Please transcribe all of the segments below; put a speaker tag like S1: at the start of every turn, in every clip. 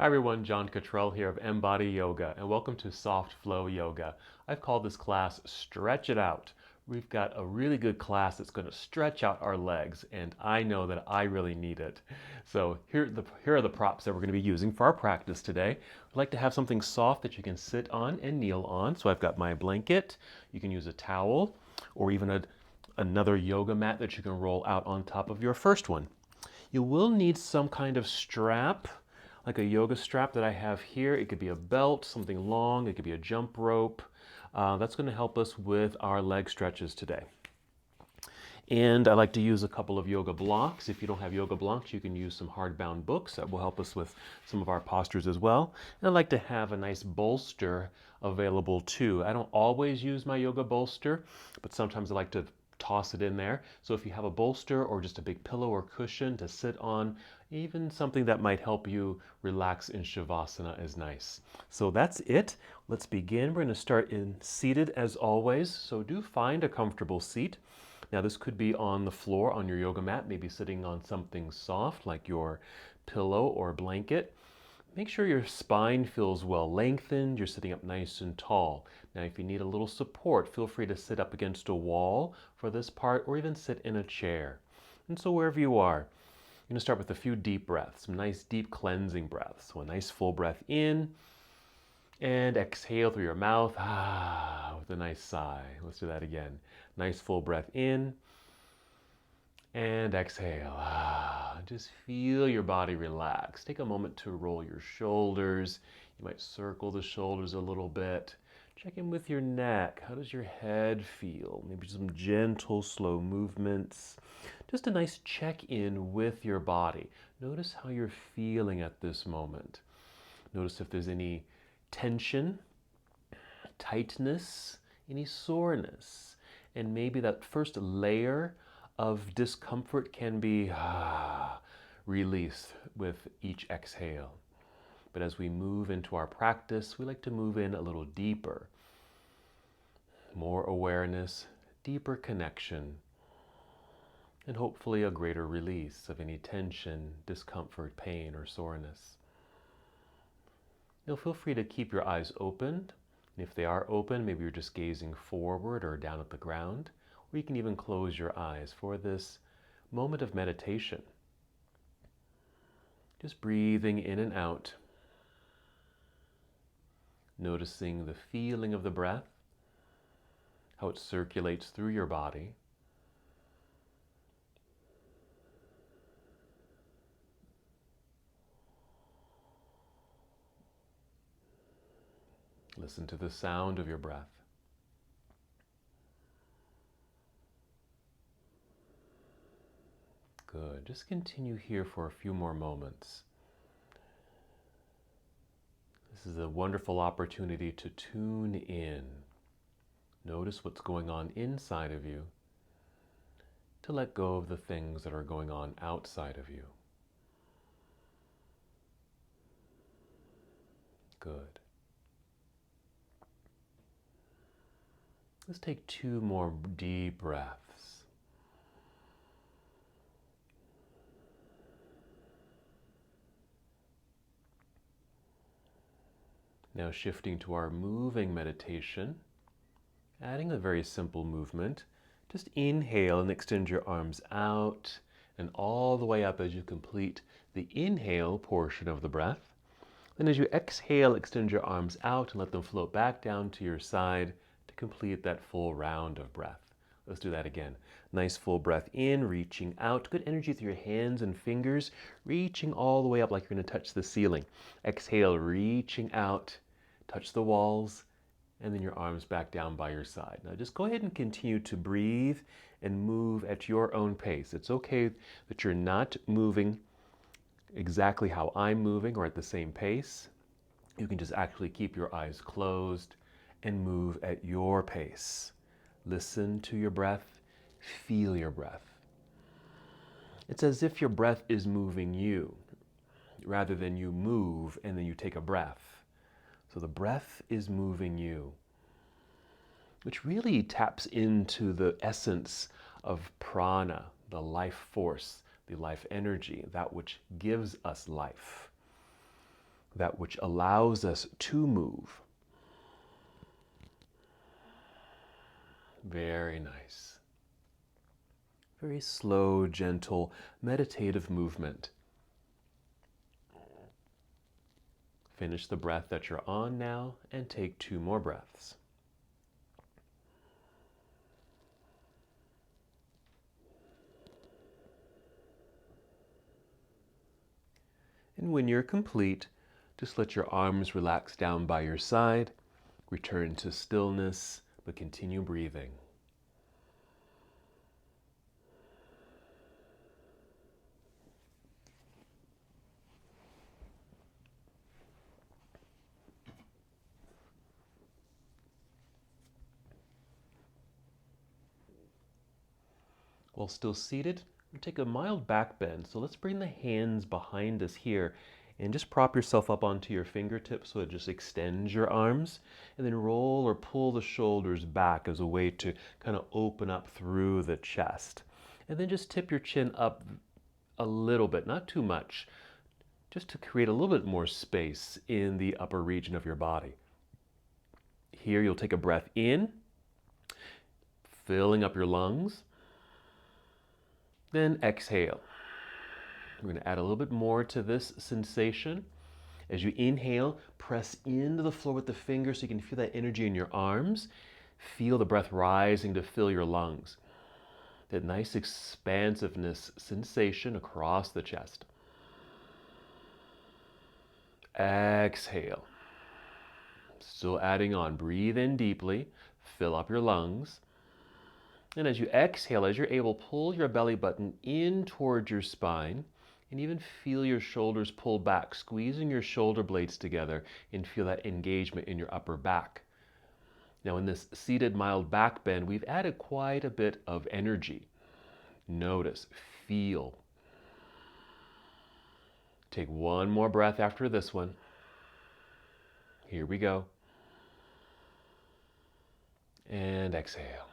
S1: Hi everyone, John Cottrell here of MBODY Yoga, and welcome to Soft Flow Yoga. I've called this class Stretch It Out. We've got a really good class that's going to stretch out our legs, and I know that I really need it. So here are the props that we're going to be using for our practice today. I'd like to have something soft that you can sit on and kneel on. So I've got my blanket. You can use a towel or even another yoga mat that you can roll out on top of your first one. You will need some kind of strap, like a yoga strap that I have here. It could be a belt, something long, it could be a jump rope. That's going to help us with our leg stretches today. And I like to use a couple of yoga blocks. If you don't have yoga blocks, you can use some hardbound books that will help us with some of our postures as well. And I like to have a nice bolster available too. I don't always use my yoga bolster, but sometimes I like to toss it in there. So if you have a bolster or just a big pillow or cushion to sit on, even something that might help you relax in Shavasana is nice. So that's it. Let's begin. We're going to start in seated as always. So do find a comfortable seat. Now this could be on the floor on your yoga mat, maybe sitting on something soft like your pillow or blanket. Make sure your spine feels well lengthened, you're sitting up nice and tall. Now if you need a little support, feel free to sit up against a wall for this part or even sit in a chair. And so wherever you are, you're going to start with a few deep breaths, some nice deep cleansing breaths. So a nice full breath in and exhale through your mouth with a nice sigh. Let's do that again. Nice full breath in and exhale. Just feel your body relax. Take a moment to roll your shoulders. You might circle the shoulders a little bit. Check in with your neck. How does your head feel? Maybe some gentle, slow movements. Just a nice check-in with your body. Notice how you're feeling at this moment. Notice if there's any tension, tightness, any soreness. And maybe that first layer of discomfort can be released with each exhale. But as we move into our practice, we like to move in a little deeper. More awareness, deeper connection, and hopefully a greater release of any tension, discomfort, pain, or soreness. You'll feel free to keep your eyes open. And if they are open, maybe you're just gazing forward or down at the ground, or you can even close your eyes for this moment of meditation. Just breathing in and out, noticing the feeling of the breath, how it circulates through your body. Listen to the sound of your breath. Good. Just continue here for a few more moments. This is a wonderful opportunity to tune in. Notice what's going on inside of you, to let go of the things that are going on outside of you. Good. Let's take 2 more deep breaths. Now shifting to our moving meditation, adding a very simple movement. Just inhale and extend your arms out and all the way up as you complete the inhale portion of the breath. Then as you exhale, extend your arms out and let them float back down to your side to complete that full round of breath. Let's do that again. Nice full breath in, reaching out. Good energy through your hands and fingers, reaching all the way up like you're going to touch the ceiling. Exhale, reaching out, touch the walls, and then your arms back down by your side. Now just go ahead and continue to breathe and move at your own pace. It's okay that you're not moving exactly how I'm moving or at the same pace. You can just actually keep your eyes closed and move at your pace. Listen to your breath, feel your breath. It's as if your breath is moving you, rather than you move and then you take a breath. So the breath is moving you, which really taps into the essence of prana, the life force, the life energy, that which gives us life. that which allows us to move. Very nice. Very slow, gentle, meditative movement. Finish the breath that you're on now and take 2 more breaths. And when you're complete, just let your arms relax down by your side, return to stillness, but continue breathing. While still seated, we'll take a mild back bend. So let's bring the hands behind us here and just prop yourself up onto your fingertips so it just extends your arms, and then roll or pull the shoulders back as a way to kind of open up through the chest. And then just tip your chin up a little bit, not too much, just to create a little bit more space in the upper region of your body. Here you'll take a breath in, filling up your lungs. Then exhale. We're going to add a little bit more to this sensation. As you inhale, press into the floor with the fingers so you can feel that energy in your arms. Feel the breath rising to fill your lungs. That nice expansiveness sensation across the chest. Exhale. Still adding on. Breathe in deeply. Fill up your lungs. And as you exhale, as you're able, pull your belly button in towards your spine and even feel your shoulders pull back, squeezing your shoulder blades together, and feel that engagement in your upper back. Now in this seated mild back bend, we've added quite a bit of energy. Notice, feel. Take one more breath after this one. Here we go. And exhale.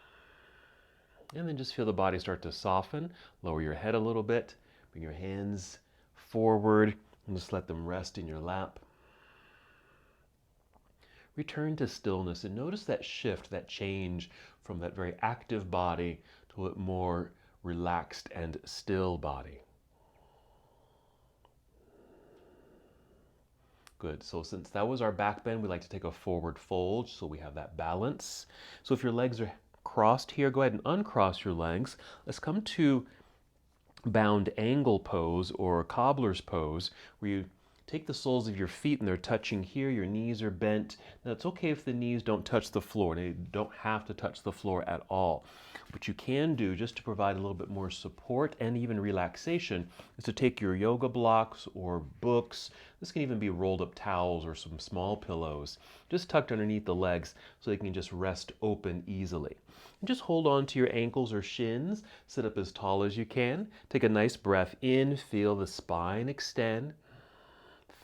S1: And then just feel the body start to soften. Lower your head a little bit. Bring your hands forward and just let them rest in your lap. Return to stillness and notice that shift, that change from that very active body to a more relaxed and still body. Good. So since that was our back bend, we like to take a forward fold so we have that balance. So if your legs are crossed here, go ahead and uncross your legs. Let's come to bound angle pose or cobbler's pose, where you take the soles of your feet and they're touching here, your knees are bent. Now it's okay if the knees don't touch the floor. They don't have to touch the floor at all. What you can do, just to provide a little bit more support and even relaxation, is to take your yoga blocks or books. This can even be rolled up towels or some small pillows, just tucked underneath the legs so they can just rest open easily. And just hold on to your ankles or shins, sit up as tall as you can. Take a nice breath in, feel the spine extend.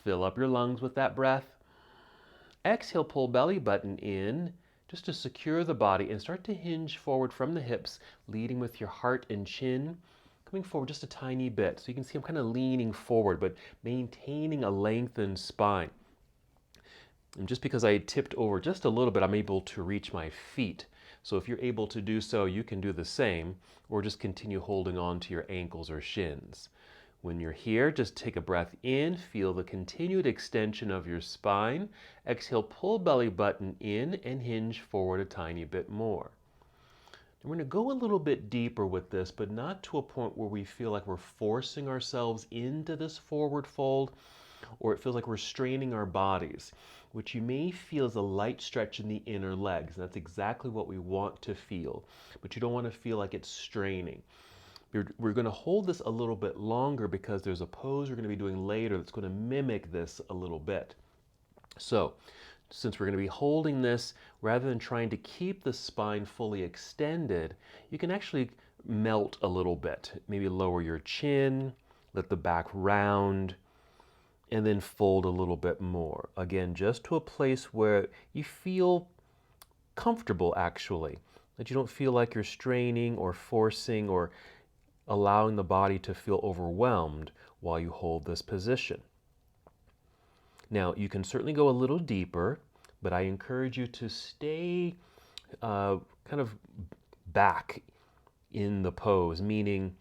S1: Fill up your lungs with that breath. Exhale, pull belly button in just to secure the body and start to hinge forward from the hips, leading with your heart and chin, coming forward just a tiny bit. So you can see I'm kind of leaning forward, but maintaining a lengthened spine. And just because I tipped over just a little bit, I'm able to reach my feet. So if you're able to do so, you can do the same, or just continue holding on to your ankles or shins. When you're here, just take a breath in, feel the continued extension of your spine. Exhale, pull belly button in and hinge forward a tiny bit more. And we're going to go a little bit deeper with this, but not to a point where we feel like we're forcing ourselves into this forward fold, or it feels like we're straining our bodies. What you may feel is a light stretch in the inner legs. That's exactly what we want to feel, but you don't want to feel like it's straining. We're going to hold this a little bit longer because there's a pose we're going to be doing later that's going to mimic this a little bit. So, since we're going to be holding this, rather than trying to keep the spine fully extended, you can actually melt a little bit. Maybe lower your chin, let the back round, and then fold a little bit more. Again, just to a place where you feel comfortable, actually, that you don't feel like you're straining or forcing or allowing the body to feel overwhelmed while you hold this position. Now, you can certainly go a little deeper, but I encourage you to stay kind of back in the pose, meaning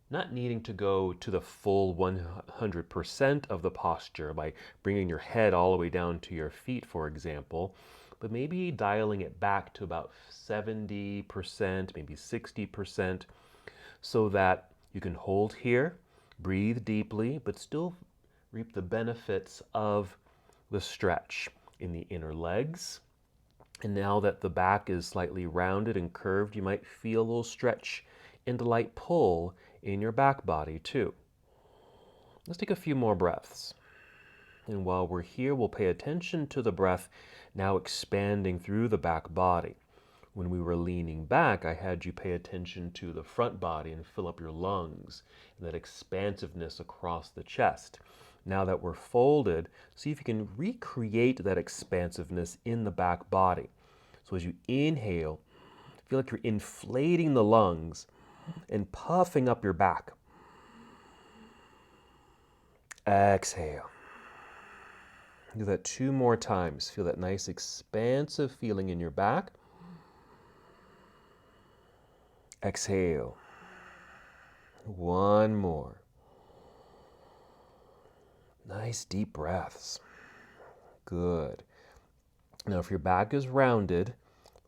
S1: not needing to go to the full 100% of the posture by bringing your head all the way down to your feet, for example, but maybe dialing it back to about 70%, maybe 60%, so that you can hold here, breathe deeply, but still reap the benefits of the stretch in the inner legs. And now that the back is slightly rounded and curved, you might feel a little stretch and a light pull in your back body too. Let's take a few more breaths. And while we're here, we'll pay attention to the breath now expanding through the back body. When we were leaning back, I had you pay attention to the front body and fill up your lungs, and that expansiveness across the chest. Now that we're folded, see if you can recreate that expansiveness in the back body. So as you inhale, feel like you're inflating the lungs and puffing up your back. Exhale. Do that 2 more times. Feel that nice expansive feeling in your back. Exhale. 1 more. Nice deep breaths. Good. Now if your back is rounded,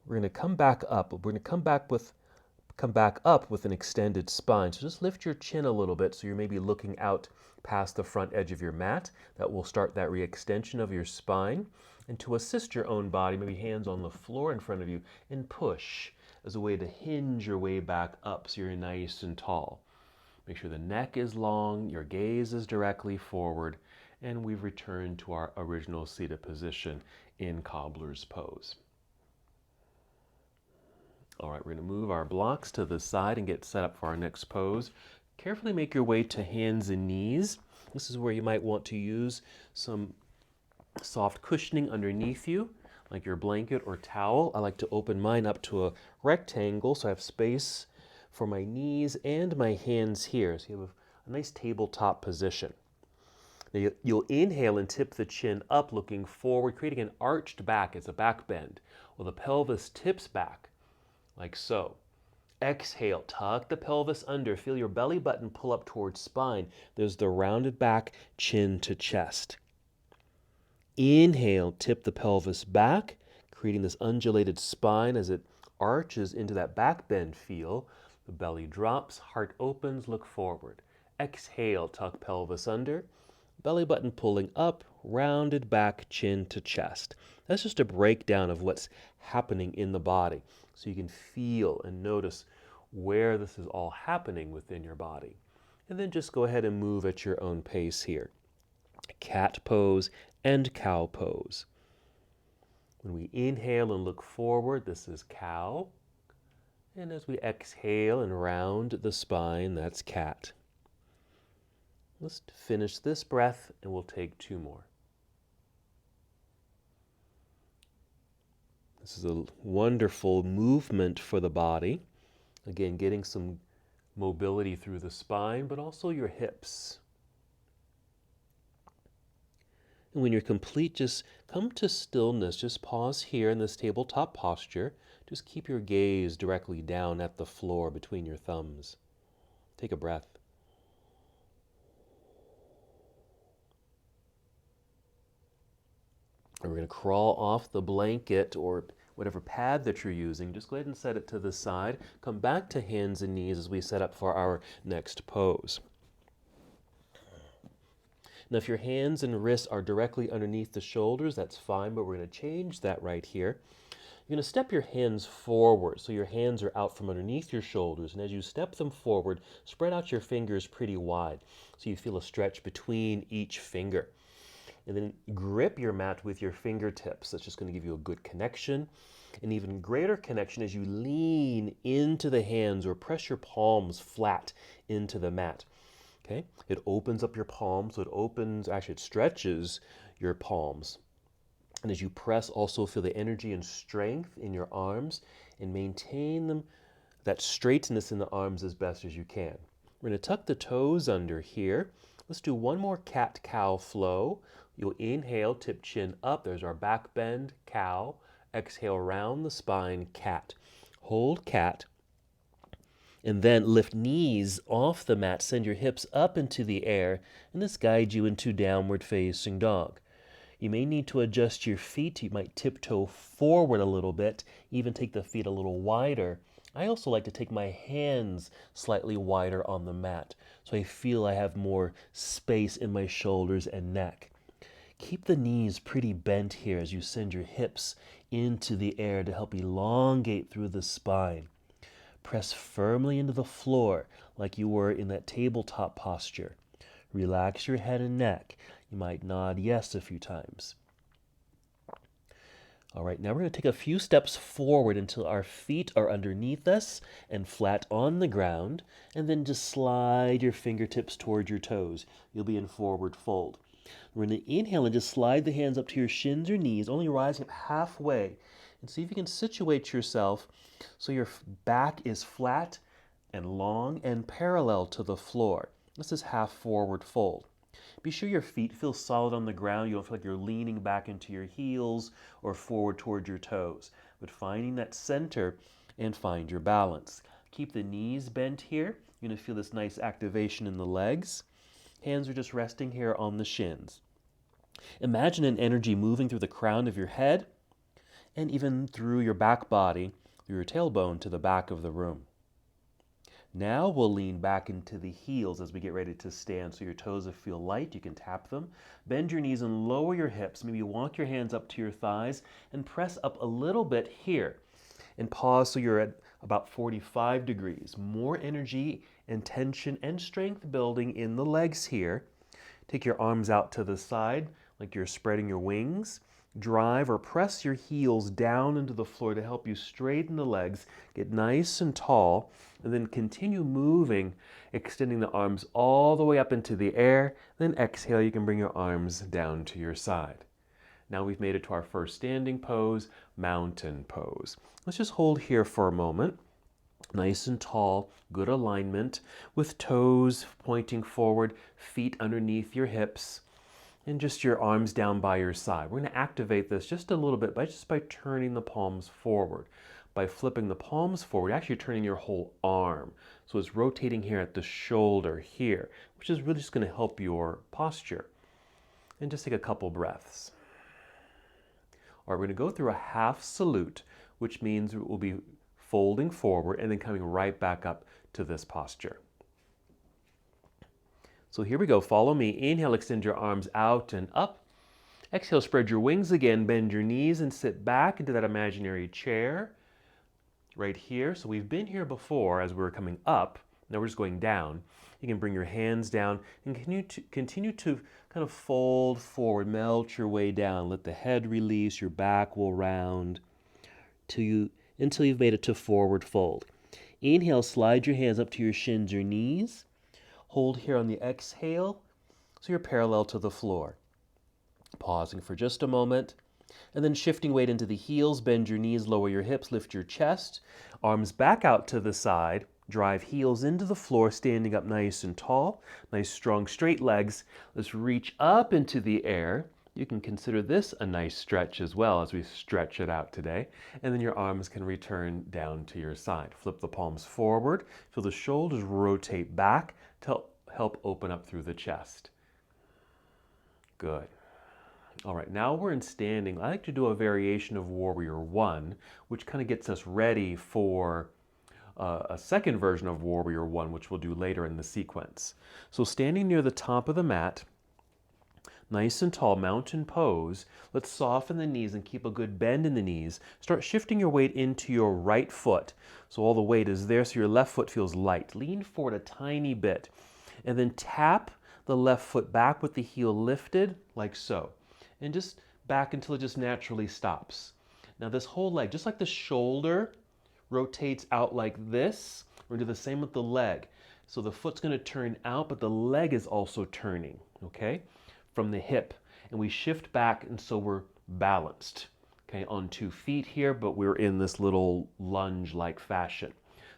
S1: we're going to come back up. We're going to come back up with an extended spine. So just lift your chin a little bit so you're maybe looking out past the front edge of your mat. That will start that re-extension of your spine. And to assist your own body, maybe hands on the floor in front of you and push as a way to hinge your way back up so you're nice and tall. Make sure the neck is long, your gaze is directly forward, and we've returned to our original seated position in cobbler's pose. All right, we're going to move our blocks to the side and get set up for our next pose. Carefully make your way to hands and knees. This is where you might want to use some soft cushioning underneath you, like your blanket or towel. I like to open mine up to a rectangle so I have space for my knees and my hands here. So you have a nice tabletop position. Now you'll inhale and tip the chin up, looking forward, creating an arched back. It's a back bend. Well, the pelvis tips back, like so. Exhale, tuck the pelvis under. Feel your belly button pull up towards spine. There's the rounded back, chin to chest. Inhale, tip the pelvis back, creating this undulated spine as it arches into that back bend feel. The belly drops, heart opens, look forward. Exhale, tuck pelvis under. Belly button pulling up, rounded back, chin to chest. That's just a breakdown of what's happening in the body. So you can feel and notice where this is all happening within your body. And then just go ahead and move at your own pace here. Cat pose and cow pose. When we inhale and look forward, this is cow. And as we exhale and round the spine, that's cat. Let's finish this breath and we'll take 2 more. This is a wonderful movement for the body. Again, getting some mobility through the spine, but also your hips. And when you're complete, just come to stillness. Just pause here in this tabletop posture. Just keep your gaze directly down at the floor between your thumbs. Take a breath. And we're going to crawl off the blanket or whatever pad that you're using. Just go ahead and set it to the side. Come back to hands and knees as we set up for our next pose. Now, if your hands and wrists are directly underneath the shoulders, that's fine, but we're going to change that right here. You're going to step your hands forward, so your hands are out from underneath your shoulders, and as you step them forward, spread out your fingers pretty wide, so you feel a stretch between each finger. And then grip your mat with your fingertips. That's just going to give you a good connection. An even greater connection as you lean into the hands or press your palms flat into the mat. Okay? It opens up your palms, so it stretches your palms. And as you press, also feel the energy and strength in your arms and maintain that straightness in the arms as best as you can. We're going to tuck the toes under here. Let's do 1 more cat-cow flow. You'll inhale, tip chin up. There's our back bend, cow. Exhale, round the spine, cat. Hold cat. And then lift knees off the mat. Send your hips up into the air. And this guides you into downward facing dog. You may need to adjust your feet. You might tiptoe forward a little bit, even take the feet a little wider. I also like to take my hands slightly wider on the mat, so I feel I have more space in my shoulders and neck. Keep the knees pretty bent here as you send your hips into the air to help elongate through the spine. Press firmly into the floor like you were in that tabletop posture. Relax your head and neck. You might nod yes a few times. All right, now we're going to take a few steps forward until our feet are underneath us and flat on the ground, and then just slide your fingertips toward your toes. You'll be in forward fold. We're going to inhale and just slide the hands up to your shins or knees, only rising up halfway. And see if you can situate yourself so your back is flat and long and parallel to the floor. This is half forward fold. Be sure your feet feel solid on the ground. You don't feel like you're leaning back into your heels or forward toward your toes. But finding that center and find your balance. Keep the knees bent here. You're going to feel this nice activation in the legs. Hands are just resting here on the shins. Imagine an energy moving through the crown of your head and even through your back body, through your tailbone to the back of the room. Now we'll lean back into the heels as we get ready to stand, so your toes feel light. You can tap them. Bend your knees and lower your hips. Maybe walk your hands up to your thighs and press up a little bit here. And pause so you're at about 45 degrees. More energy and tension and strength building in the legs here. Take your arms out to the side like you're spreading your wings. Drive or press your heels down into the floor to help you straighten the legs, get nice and tall, and then continue moving, extending the arms all the way up into the air. Then exhale, you can bring your arms down to your side. Now we've made it to our first standing pose, mountain pose. Let's just hold here for a moment. Nice and tall, good alignment, with toes pointing forward, feet underneath your hips, and just your arms down by your side. We're going to activate this just a little bit by turning the palms forward. By flipping the palms forward, you're actually turning your whole arm. So it's rotating here at the shoulder here, which is really just going to help your posture. And just take a couple breaths. All right, we're going to go through a half salute, which means we'll be folding forward and then coming right back up to this posture. So here we go. Follow me. Inhale, extend your arms out and up. Exhale, spread your wings again. Bend your knees and sit back into that imaginary chair right here. So we've been here before as we were coming up. Now we're just going down. You can bring your hands down and continue to kind of fold forward, melt your way down. Let the head release. Your back will round until you've made it to forward fold. Inhale, slide your hands up to your shins or knees. Hold here on the exhale so you're parallel to the floor. Pausing for just a moment, and then shifting weight into the heels. Bend your knees, lower your hips, lift your chest. Arms back out to the side. Drive heels into the floor, standing up nice and tall. Nice, strong, straight legs. Let's reach up into the air. You can consider this a nice stretch as well as we stretch it out today. And then your arms can return down to your side. Flip the palms forward. Feel the shoulders rotate back to help open up through the chest. Good. All right, now we're in standing. I like to do a variation of Warrior One, which kind of gets us ready for a second version of Warrior One, which we'll do later in the sequence. So standing near the top of the mat, nice and tall, mountain pose. Let's soften the knees and keep a good bend in the knees. Start shifting your weight into your right foot. So all the weight is there, so your left foot feels light. Lean forward a tiny bit. And then tap the left foot back with the heel lifted, like so. And just back until it just naturally stops. Now this whole leg, just like the shoulder rotates out like this, we're going to do the same with the leg. So the foot's going to turn out, but the leg is also turning, okay, from the hip. And we shift back, and so we're balanced, okay, on 2 feet here, but we're in this little lunge-like fashion.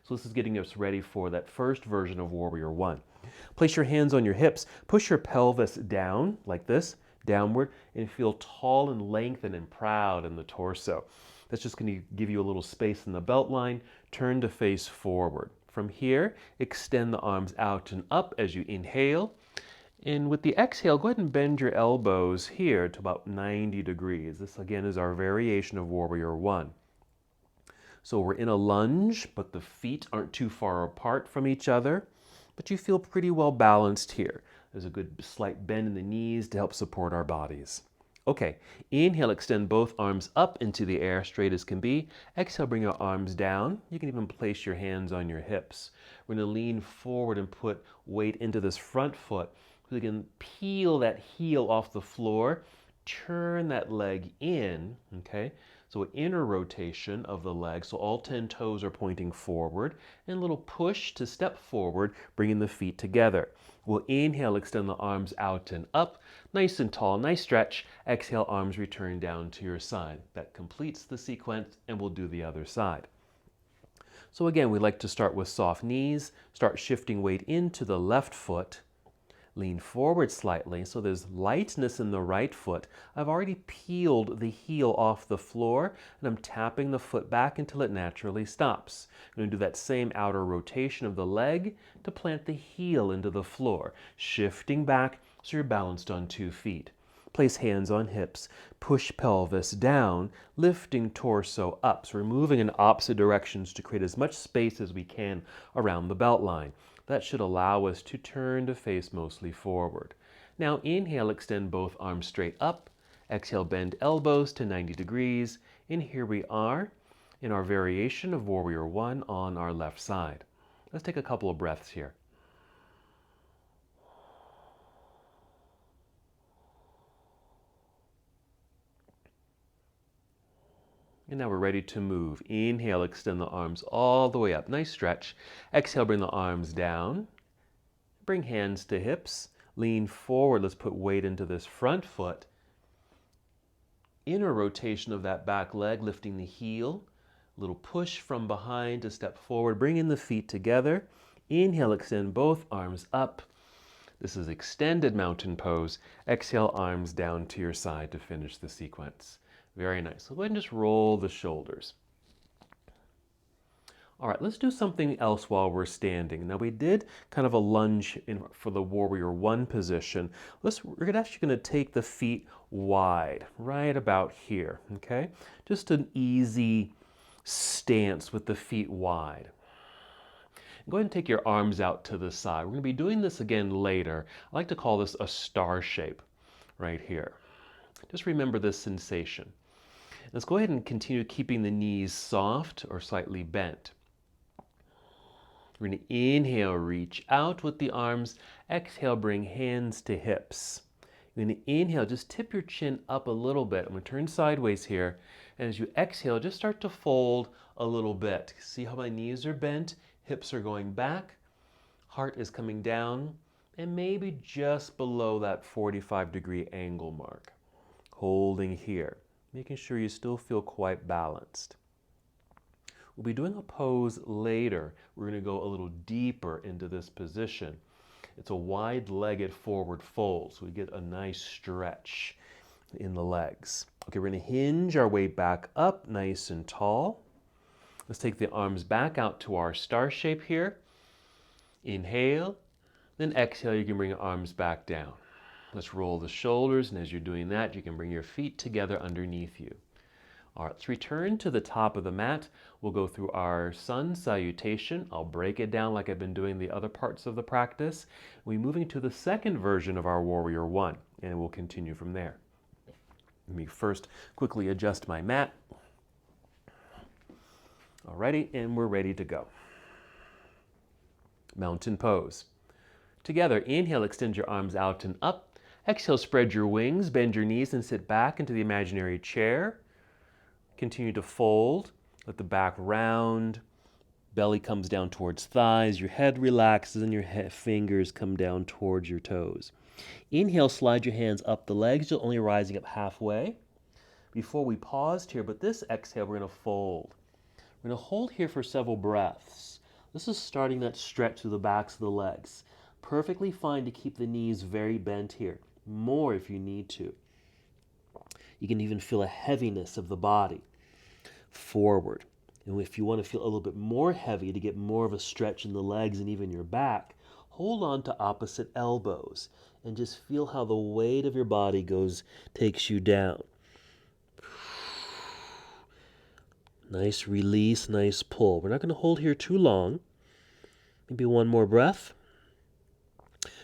S1: So this is getting us ready for that first version of Warrior One. Place your hands on your hips. Push your pelvis down like this. downward, and feel tall and lengthened and proud in the torso. That's just going to give you a little space in the belt line. Turn to face forward. From here, extend the arms out and up as you inhale. And with the exhale, go ahead and bend your elbows here to about 90 degrees. This again is our variation of Warrior One. So we're in a lunge, but the feet aren't too far apart from each other, but you feel pretty well balanced here. There's a good slight bend in the knees to help support our bodies. Okay, inhale, extend both arms up into the air, straight as can be. Exhale, bring your arms down. You can even place your hands on your hips. We're going to lean forward and put weight into this front foot so we can peel that heel off the floor, turn that leg in, okay? So an inner rotation of the leg, so all 10 toes are pointing forward, and a little push to step forward, bringing the feet together. We'll inhale, extend the arms out and up, nice and tall, nice stretch. Exhale, arms return down to your side. That completes the sequence, and we'll do the other side. So again, we like to start with soft knees, start shifting weight into the left foot, lean forward slightly, so there's lightness in the right foot. I've already peeled the heel off the floor, and I'm tapping the foot back until it naturally stops. I'm going to do that same outer rotation of the leg to plant the heel into the floor, shifting back so you're balanced on 2 feet. Place hands on hips, push pelvis down, lifting torso up. So we're moving in opposite directions to create as much space as we can around the belt line. That should allow us to turn to face mostly forward. Now inhale, extend both arms straight up. Exhale, bend elbows to 90 degrees. And here we are in our variation of Warrior One on our left side. Let's take a couple of breaths here. And now we're ready to move. Inhale, extend the arms all the way up. Nice stretch. Exhale, bring the arms down. Bring hands to hips. Lean forward. Let's put weight into this front foot. Inner rotation of that back leg, lifting the heel. Little push from behind to step forward. Bring in the feet together. Inhale, extend both arms up. This is extended mountain pose. Exhale, arms down to your side to finish the sequence. Very nice. So go ahead and just roll the shoulders. All right, let's do something else while we're standing. Now we did kind of a lunge for the Warrior One position. We're actually going to take the feet wide, right about here, okay? Just an easy stance with the feet wide. Go ahead and take your arms out to the side. We're going to be doing this again later. I like to call this a star shape right here. Just remember this sensation. Let's go ahead and continue keeping the knees soft or slightly bent. We're going to inhale, reach out with the arms. Exhale, bring hands to hips. You're going to inhale, just tip your chin up a little bit. I'm going to turn sideways here. And as you exhale, just start to fold a little bit. See how my knees are bent? Hips are going back. Heart is coming down. And maybe just below that 45-degree angle mark. Holding here. Making sure you still feel quite balanced. We'll be doing a pose later. We're going to go a little deeper into this position. It's a wide-legged forward fold, so we get a nice stretch in the legs. Okay, we're going to hinge our way back up nice and tall. Let's take the arms back out to our star shape here. Inhale, then exhale, you can bring your arms back down. Let's roll the shoulders, and as you're doing that, you can bring your feet together underneath you. All right, let's return to the top of the mat. We'll go through our sun salutation. I'll break it down like I've been doing the other parts of the practice. We're moving to the second version of our Warrior One, and we'll continue from there. Let me first quickly adjust my mat. Alrighty, and we're ready to go. Mountain pose. Together, inhale, extend your arms out and up. Exhale, spread your wings, bend your knees, and sit back into the imaginary chair. Continue to fold. Let the back round. Belly comes down towards thighs. Your head relaxes, and your fingers come down towards your toes. Inhale, slide your hands up the legs, you're only rising up halfway. Before we paused here, but this exhale, we're going to fold. We're going to hold here for several breaths. This is starting that stretch through the backs of the legs. Perfectly fine to keep the knees very bent here.
S2: more if you need to. You can even feel a heaviness of the body forward. And if you want to feel a little bit more heavy to get more of a stretch in the legs and even your back, hold on to opposite elbows and just feel how the weight of your body takes you down. Nice release, nice pull. We're not going to hold here too long. Maybe one more breath.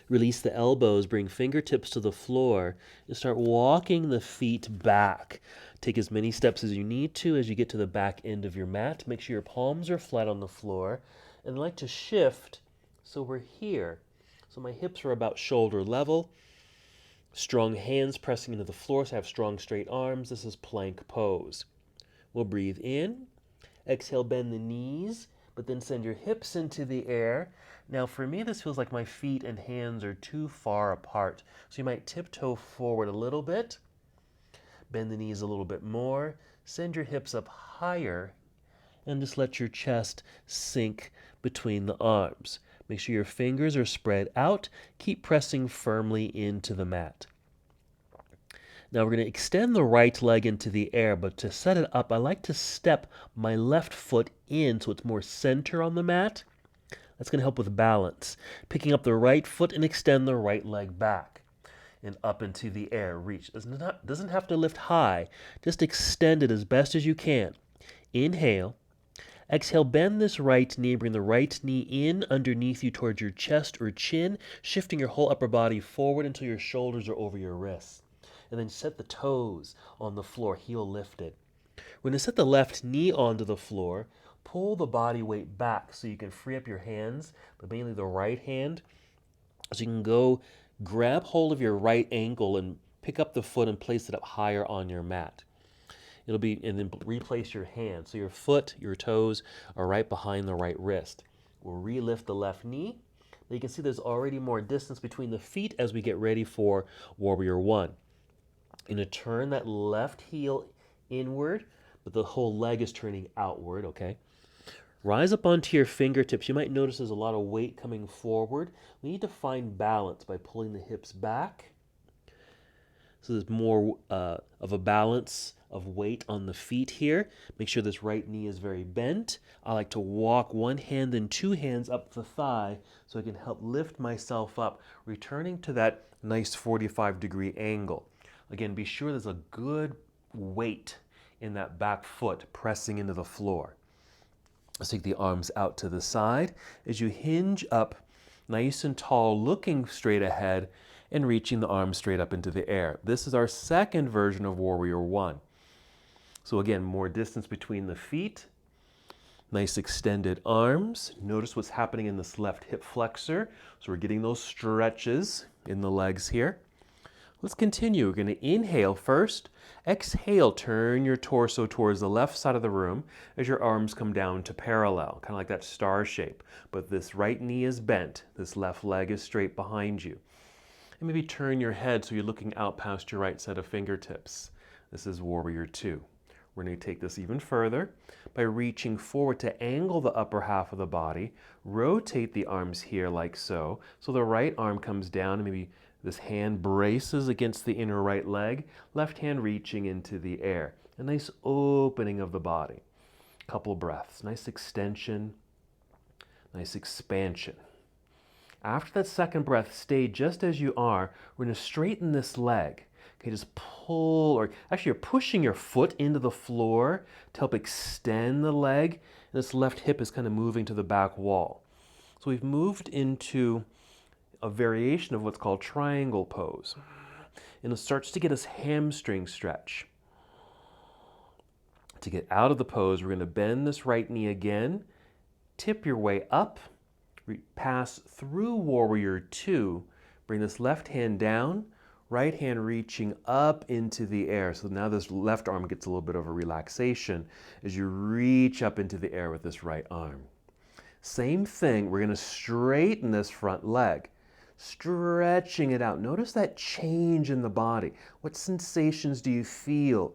S2: Release the elbows, bring fingertips to the floor, and start walking the feet back. Take as many steps as you need to as you get to the back end of your mat. Make sure your palms are flat on the floor. And I like to shift so we're here. So my hips are about shoulder level. Strong hands pressing into the floor, so I have strong straight arms. This is plank pose. We'll breathe in. Exhale, bend the knees, but then send your hips into the air. Now for me, this feels like my feet and hands are too far apart. So you might tiptoe forward a little bit, bend the knees a little bit more, send your hips up higher, and just let your chest sink between the arms. Make sure your fingers are spread out. Keep pressing firmly into the mat. Now we're going to extend the right leg into the air, but to set it up, I like to step my left foot in so it's more center on the mat. That's going to help with balance. Picking up the right foot and extend the right leg back and up into the air. Reach. Doesn't have to lift high. Just extend it as best as you can. Inhale. Exhale, bend this right knee, bring the right knee in underneath you towards your chest or chin, shifting your whole upper body forward until your shoulders are over your wrists. And then set the toes on the floor, heel lifted. We're going to set the left knee onto the floor, pull the body weight back so you can free up your hands, but mainly the right hand. So you can go grab hold of your right ankle and pick up the foot and place it up higher on your mat. And then replace your hand. So your foot, your toes are right behind the right wrist. We'll re-lift the left knee. Now you can see there's already more distance between the feet as we get ready for Warrior One. You're going to turn that left heel inward, but the whole leg is turning outward, okay? Rise up onto your fingertips. You might notice there's a lot of weight coming forward. We need to find balance by pulling the hips back. So there's more of a balance of weight on the feet here. Make sure this right knee is very bent. I like to walk one hand and two hands up the thigh so I can help lift myself up, returning to that nice 45-degree angle. Again, be sure there's a good weight in that back foot pressing into the floor. Let's take the arms out to the side as you hinge up nice and tall, looking straight ahead and reaching the arms straight up into the air. This is our second version of Warrior One. So again, more distance between the feet, nice extended arms. Notice what's happening in this left hip flexor. So we're getting those stretches in the legs here. Let's continue. We're going to inhale first. Exhale, turn your torso towards the left side of the room as your arms come down to parallel, kind of like that star shape. But this right knee is bent. This left leg is straight behind you. And maybe turn your head so you're looking out past your right set of fingertips. This is Warrior Two. We're going to take this even further by reaching forward to angle the upper half of the body. Rotate the arms here like so. So the right arm comes down and maybe this hand braces against the inner right leg, left hand reaching into the air. A nice opening of the body. Couple breaths, nice extension, nice expansion. After that second breath, stay just as you are. We're going to straighten this leg. Okay, just pull, or actually you're pushing your foot into the floor to help extend the leg. And this left hip is kind of moving to the back wall. So we've moved into a variation of what's called triangle pose. And it starts to get us hamstring stretch. To get out of the pose, we're going to bend this right knee again, tip your way up, pass through Warrior Two, bring this left hand down, right hand reaching up into the air. So now this left arm gets a little bit of a relaxation as you reach up into the air with this right arm. Same thing, we're going to straighten this front leg. Stretching it out. Notice that change in the body. What sensations do you feel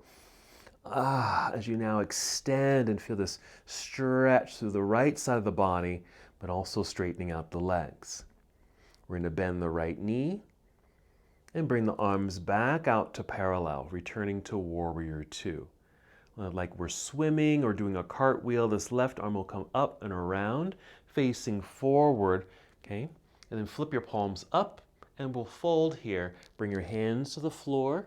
S2: as you now extend and feel this stretch through the right side of the body, but also straightening out the legs. We're going to bend the right knee,
S1: And bring the arms back out to parallel, returning to warrior two. Like we're swimming or doing a cartwheel, this left arm will come up and around, facing forward, okay? And then flip your palms up and we'll fold here. Bring your hands to the floor.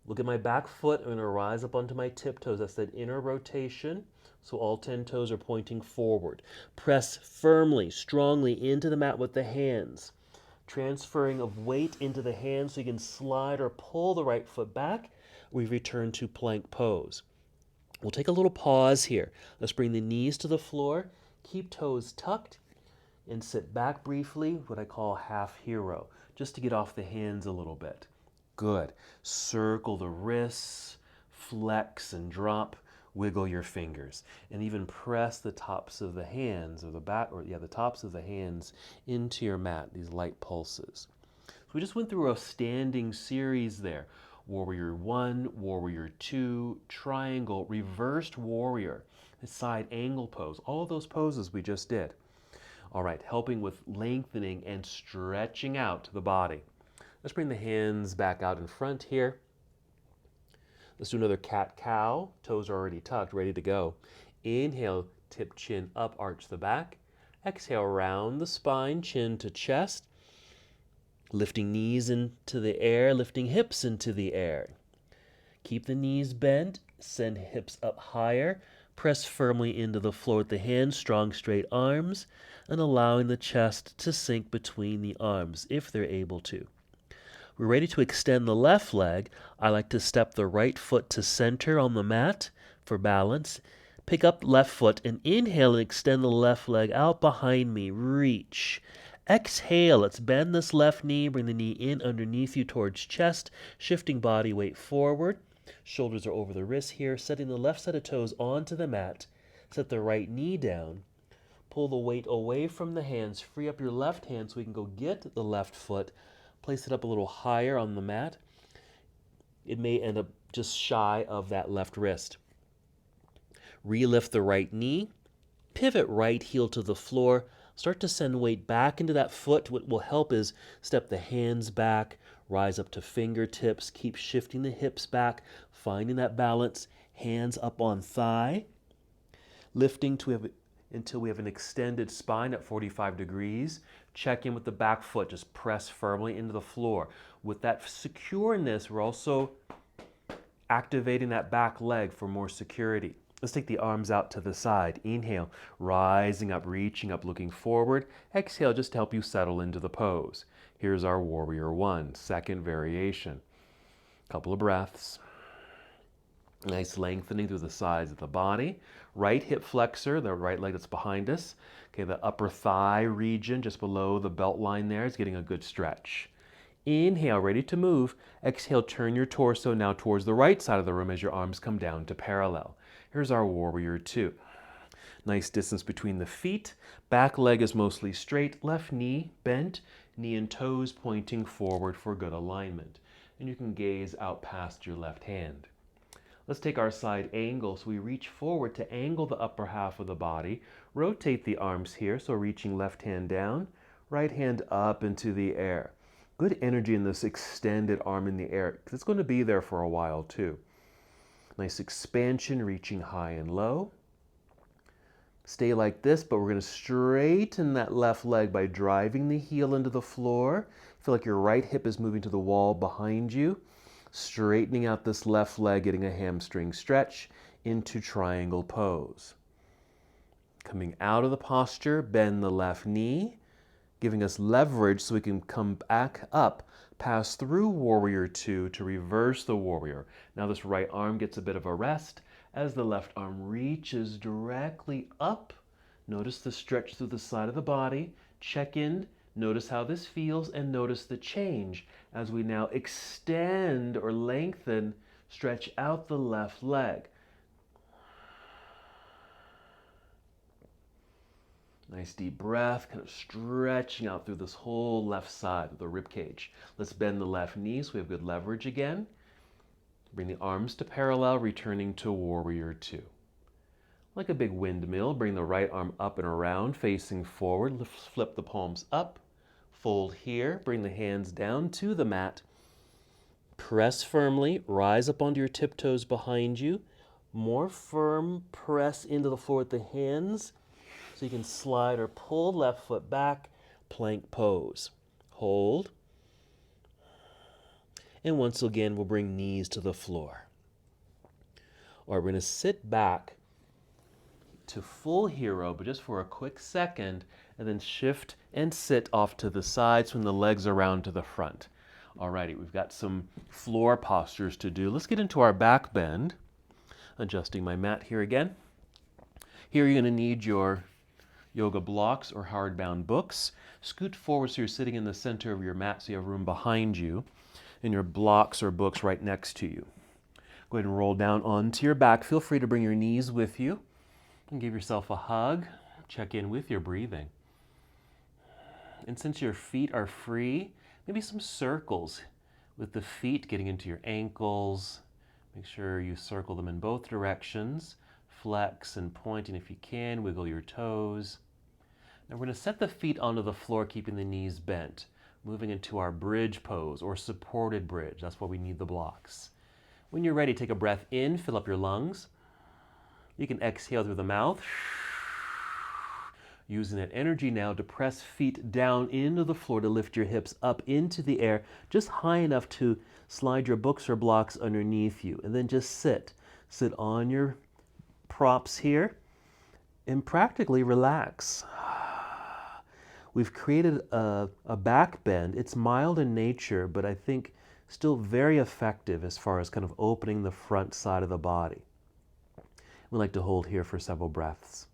S1: Look at my back foot. I'm gonna rise up onto my tiptoes. That's that inner rotation. So all 10 toes are pointing forward. Press firmly, strongly into the mat with the hands. Transferring of weight into the hands so you can slide or pull the right foot back. We return to plank pose. We'll take a little pause here. Let's bring the knees to the floor. Keep toes tucked and sit back briefly, what I call half hero, just to get off the hands a little bit. Good. Circle the wrists, flex and drop, wiggle your fingers, and even press the tops of the hands or the tops of the hands into your mat, these light pulses. So we just went through a standing series there. Warrior one, warrior two, triangle, reversed warrior, side angle pose, all of those poses we just did. All right, helping with lengthening and stretching out the body. Let's bring the hands back out in front here. Let's do another cat-cow. Toes are already tucked, ready to go. Inhale, tip chin up, arch the back. Exhale, round the spine, chin to chest. Lifting knees into the air, lifting hips into the air. Keep the knees bent, send hips up higher. Press firmly into the floor with the hands, strong straight arms, and allowing the chest to sink between the arms if they're able to. We're ready to extend the left leg. I like to step the right foot to center on the mat for balance. Pick up left foot and inhale and extend the left leg out behind me. Reach. Exhale. Let's bend this left knee. Bring the knee in underneath you towards chest. Shifting body weight forward. Shoulders are over the wrists here. Setting the left set of toes onto the mat. Set the right knee down. Pull the weight away from the hands. Free up your left hand so we can go get the left foot. Place it up a little higher on the mat. It may end up just shy of that left wrist. Relift the right knee. Pivot right heel to the floor. Start to send weight back into that foot. What will help is step the hands back, rise up to fingertips, keep shifting the hips back, finding that balance. Hands up on thigh. Lifting until we have an extended spine at 45 degrees. Check in with the back foot. Just press firmly into the floor. With that secureness, we're also activating that back leg for more security. Let's take the arms out to the side. Inhale, rising up, reaching up, looking forward. Exhale, just to help you settle into the pose. Here's our warrior one, second variation. Couple of breaths. Nice lengthening through the sides of the body. Right hip flexor, the right leg that's behind us. Okay, the upper thigh region just below the belt line there is getting a good stretch. Inhale, ready to move. Exhale, turn your torso now towards the right side of the room as your arms come down to parallel. Here's our warrior two. Nice distance between the feet. Back leg is mostly straight. Left knee bent. Knee and toes pointing forward for good alignment. And you can gaze out past your left hand. Let's take our side angle. So we reach forward to angle the upper half of the body. Rotate the arms here. So reaching left hand down, right hand up into the air. Good energy in this extended arm in the air because it's going to be there for a while too. Nice expansion, reaching high and low. Stay like this, but we're going to straighten that left leg by driving the heel into the floor. Feel like your right hip is moving to the wall behind you. Straightening out this left leg, getting a hamstring stretch into triangle pose. Coming out of the posture, bend the left knee, giving us leverage so we can come back up, pass through warrior two to reverse the warrior. Now this right arm gets a bit of a rest as the left arm reaches directly up. Notice the stretch through the side of the body. Check in. Notice how this feels and notice the change as we now extend or lengthen, stretch out the left leg. Nice deep breath, kind of stretching out through this whole left side of the rib cage. Let's bend the left knee so we have good leverage again. Bring the arms to parallel, returning to warrior two. Like a big windmill, bring the right arm up and around, facing forward. Flip the palms up,
S2: Fold here, bring the hands down to the mat. Press firmly, rise up onto your tiptoes behind you. More firm press into the floor with the hands so you can slide or pull left foot back, plank pose. Hold. And once again, we'll bring knees to the floor. All right, we're going to sit back to full hero, but just for a quick second, and then shift and sit off to the sides, swing the legs around to the front. Alrighty, we've got some floor postures to do. Let's get into our back bend. Adjusting my mat here again. Here you're going to need your yoga blocks or hardbound books. Scoot forward so you're sitting in the center of your mat so you have room behind you, and your blocks or books right next to you. Go ahead and roll down onto your back. Feel free to bring your knees with you and give yourself a hug. Check in with your breathing. And since your feet are free, maybe some circles with the feet getting into your ankles. Make sure you circle them in both directions. Flex and pointing if you can. Wiggle your toes. Now we're going to set the feet onto the floor, keeping the knees bent. Moving into our bridge pose or supported bridge. That's why we need the blocks. When you're ready, take a breath in, fill up your lungs. You can exhale through the mouth. Using that energy now to press feet down into the floor to lift your hips up into the air, just high enough to slide your books or blocks underneath you. And then just sit. Sit on your props here and practically relax. We've created a back bend. It's mild in nature, but I think still very effective as far as kind of opening the front side of the body. We like to hold here for several breaths.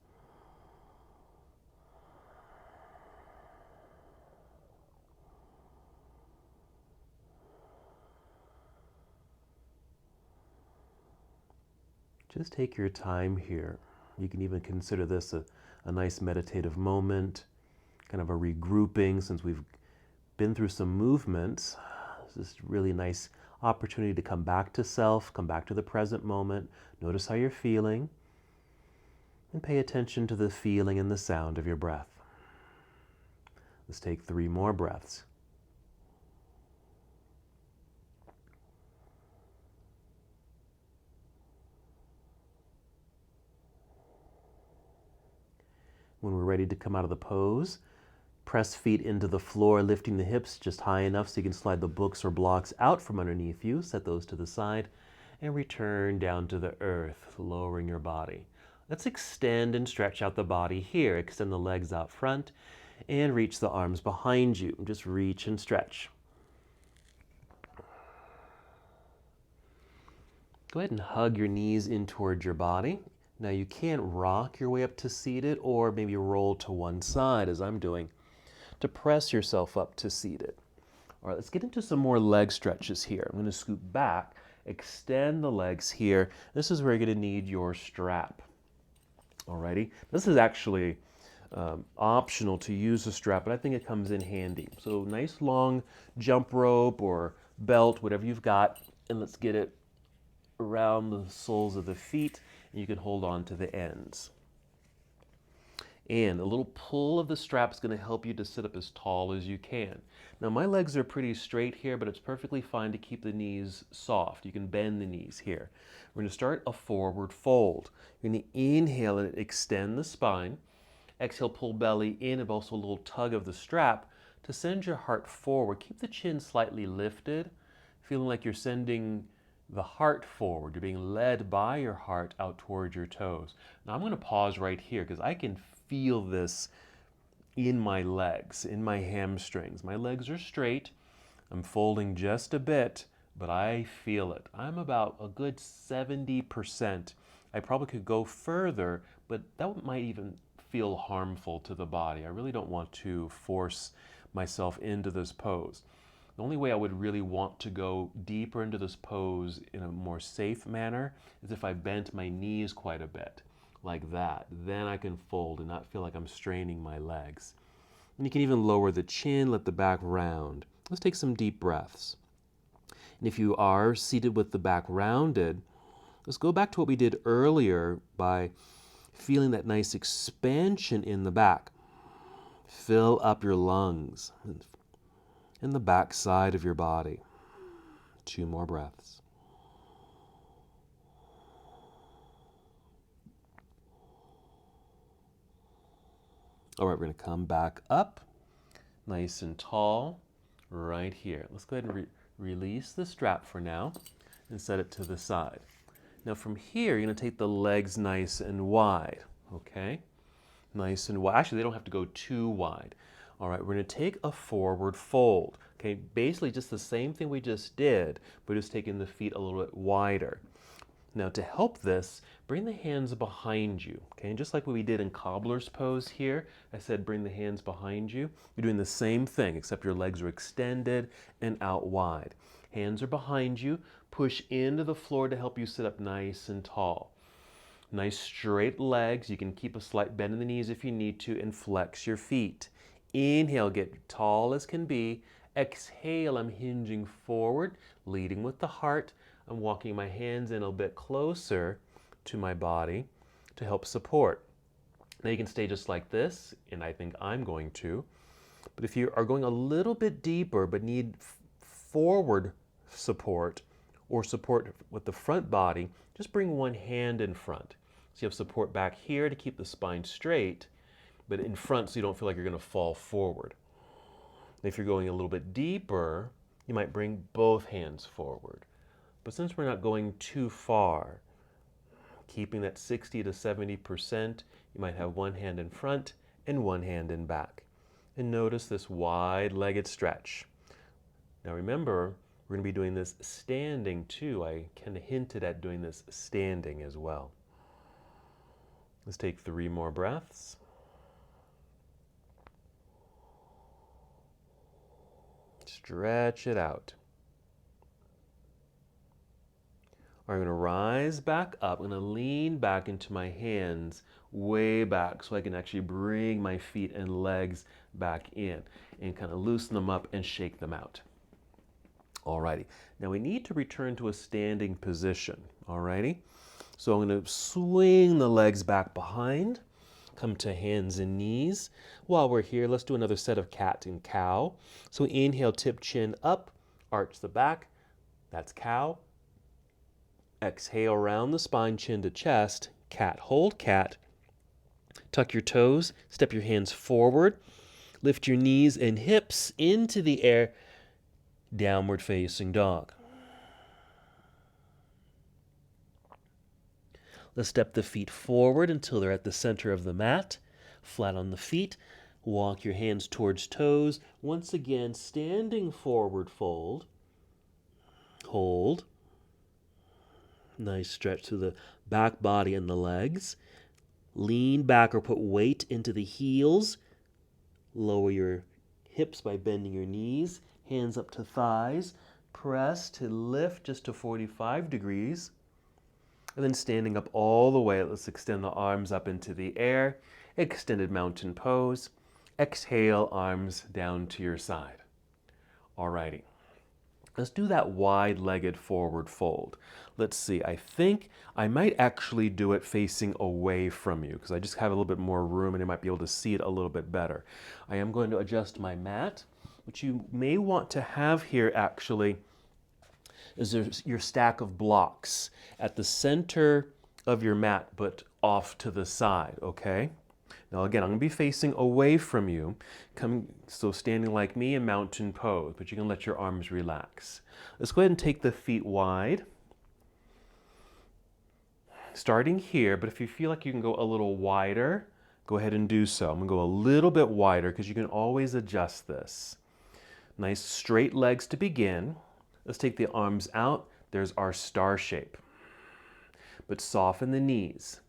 S2: Just take your time here. You can even consider this a nice meditative moment, kind of a regrouping since we've been through some movements. This is a really nice opportunity to come back to self, come back to the present moment, notice how you're feeling, and pay attention to the feeling and the sound of your breath. Let's take 3 more breaths. When we're ready to come out of the pose, press feet into the floor, lifting the hips just high enough so you can slide the books or blocks out from underneath you. Set those to the side and return down to the earth, lowering your body. Let's extend and stretch out the body here. Extend the legs out front and reach the arms behind you. Just reach and stretch. Go ahead and hug your knees in towards your body. Now you can rock your way up to seated or maybe roll to one side as I'm doing to press yourself up to seated. All right, let's get into some more leg stretches here. I'm going to scoot back, extend the legs here. This is where you're going to need your strap. Alrighty, this is actually optional to use a strap, but I think it comes in handy. So nice long jump rope or belt, whatever you've got, and let's get it around the soles of the feet, and you can hold on to the ends. And a little pull of the strap is going to help you to sit up as tall as you can. Now my legs are pretty straight here, but it's perfectly fine to keep the knees soft. You can bend the knees here. We're going to start a forward fold. You're going to inhale and extend the spine. Exhale, pull belly in, and also a little tug of the strap to send your heart forward. Keep the chin slightly lifted, feeling like you're sending the heart forward. You're being led by your heart out towards your toes. Now I'm going to pause right here because I can feel this in my legs, in my hamstrings. My legs are straight. I'm folding just a bit, but I feel it. I'm about a good 70%. I probably could go further, but that might even feel harmful to the body. I really don't want to force myself into this pose. The only way I would really want to go deeper into this pose in a more safe manner is if I bent my knees quite a bit, like that. Then I can fold and not feel like I'm straining my legs. And you can even lower the chin, let the back round. Let's take some deep breaths. And if you are seated with the back rounded, let's go back to what we did earlier by feeling that nice expansion in the back. Fill up your lungs. and the back side of your body. 2 more breaths. All right, we're going to come back up, nice and tall, right here. Let's go ahead and release the strap for now and set it to the side. Now from here, you're going to take the legs nice and wide, okay? Nice and wide. Actually, they don't have to go too wide. All right, we're going to take a forward fold. Okay, basically just the same thing we just did, but just taking the feet a little bit wider. Now to help this, bring the hands behind you. Okay, and just like what we did in cobbler's pose here, I said bring the hands behind you. You're doing the same thing, except your legs are extended and out wide. Hands are behind you. Push into the floor to help you sit up nice and tall. Nice straight legs. You can keep a slight bend in the knees if you need to, and flex your feet. Inhale, get tall as can be. Exhale, I'm hinging forward, leading with the heart. I'm walking my hands in a bit closer to my body to help support. Now you can stay just like this, and I think I'm going to. But if you are going a little bit deeper but need forward support or support with the front body, just bring one hand in front. So you have support back here to keep the spine straight, but in front so you don't feel like you're going to fall forward. And if you're going a little bit deeper, you might bring both hands forward. But since we're not going too far, keeping that 60 to 70%, you might have one hand in front and one hand in back. And notice this wide-legged stretch. Now remember, we're going to be doing this standing too. I kind of hinted at doing this standing as well. Let's take 3 more breaths. Stretch it out. I'm going to rise back up. I'm going to lean back into my hands way back so I can actually bring my feet and legs back in and kind of loosen them up and shake them out. Alrighty. Now we need to return to a standing position. Alrighty. So I'm going to swing the legs back behind. Come to hands and knees. While we're here, let's do another set of cat and cow. So inhale, tip chin up, arch the back. That's cow. Exhale, round the spine, chin to chest. Cat, hold cat. Tuck your toes, step your hands forward. Lift your knees and hips into the air. Downward facing dog. Let's step the feet forward until they're at the center of the mat. Flat on the feet. Walk your hands towards toes. Once again, standing forward fold. Hold. Nice stretch through the back body and the legs. Lean back or put weight into the heels. Lower your hips by bending your knees. Hands up to thighs. Press to lift just to 45 degrees. And then standing up all the way, let's extend the arms up into the air. Extended mountain pose. Exhale, arms down to your side. Alrighty. Let's do that wide-legged forward fold. Let's see, I think I might actually do it facing away from you because I just have a little bit more room and I might be able to see it a little bit better. I am going to adjust my mat. What you may want to have here actually is your stack of blocks at the center of your mat but off to the side, okay? Now again, I'm going to be facing away from you, so standing like me in mountain pose, but you can let your arms relax. Let's go ahead and take the feet wide. Starting here, but if you feel like you can go a little wider, go ahead and do so. I'm going to go a little bit wider because you can always adjust this. Nice straight legs to begin. Let's take the arms out. There's our star shape. But soften the knees.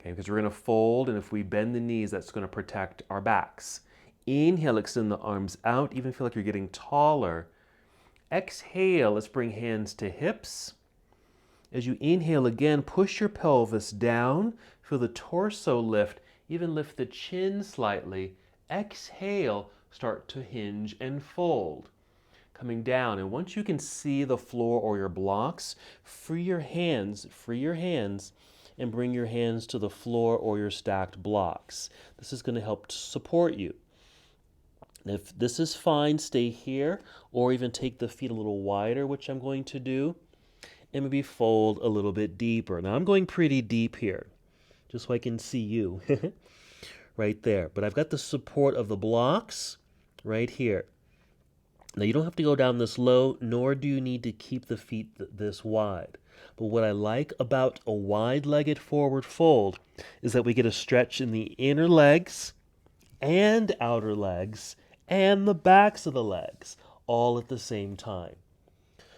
S2: Okay, because we're going to fold, and if we bend the knees, that's going to protect our backs. Inhale, extend the arms out, even feel like you're getting taller. Exhale, let's bring hands to hips. As you inhale again, push your pelvis down, feel the torso lift, even lift the chin slightly. Exhale, start to hinge and fold. Coming down, and once you can see the floor or your blocks, free your hands, and bring your hands to the floor or your stacked blocks. This is going to help support you. If this is fine, stay here, or even take the feet a little wider, which I'm going to do, and maybe fold a little bit deeper. Now I'm going pretty deep here, just so I can see you right there. But I've got the support of the blocks right here. Now you don't have to go down this low, nor do you need to keep the feet this wide. But what I like about a wide-legged forward fold is that we get a stretch in the inner legs and outer legs and the backs of the legs all at the same time.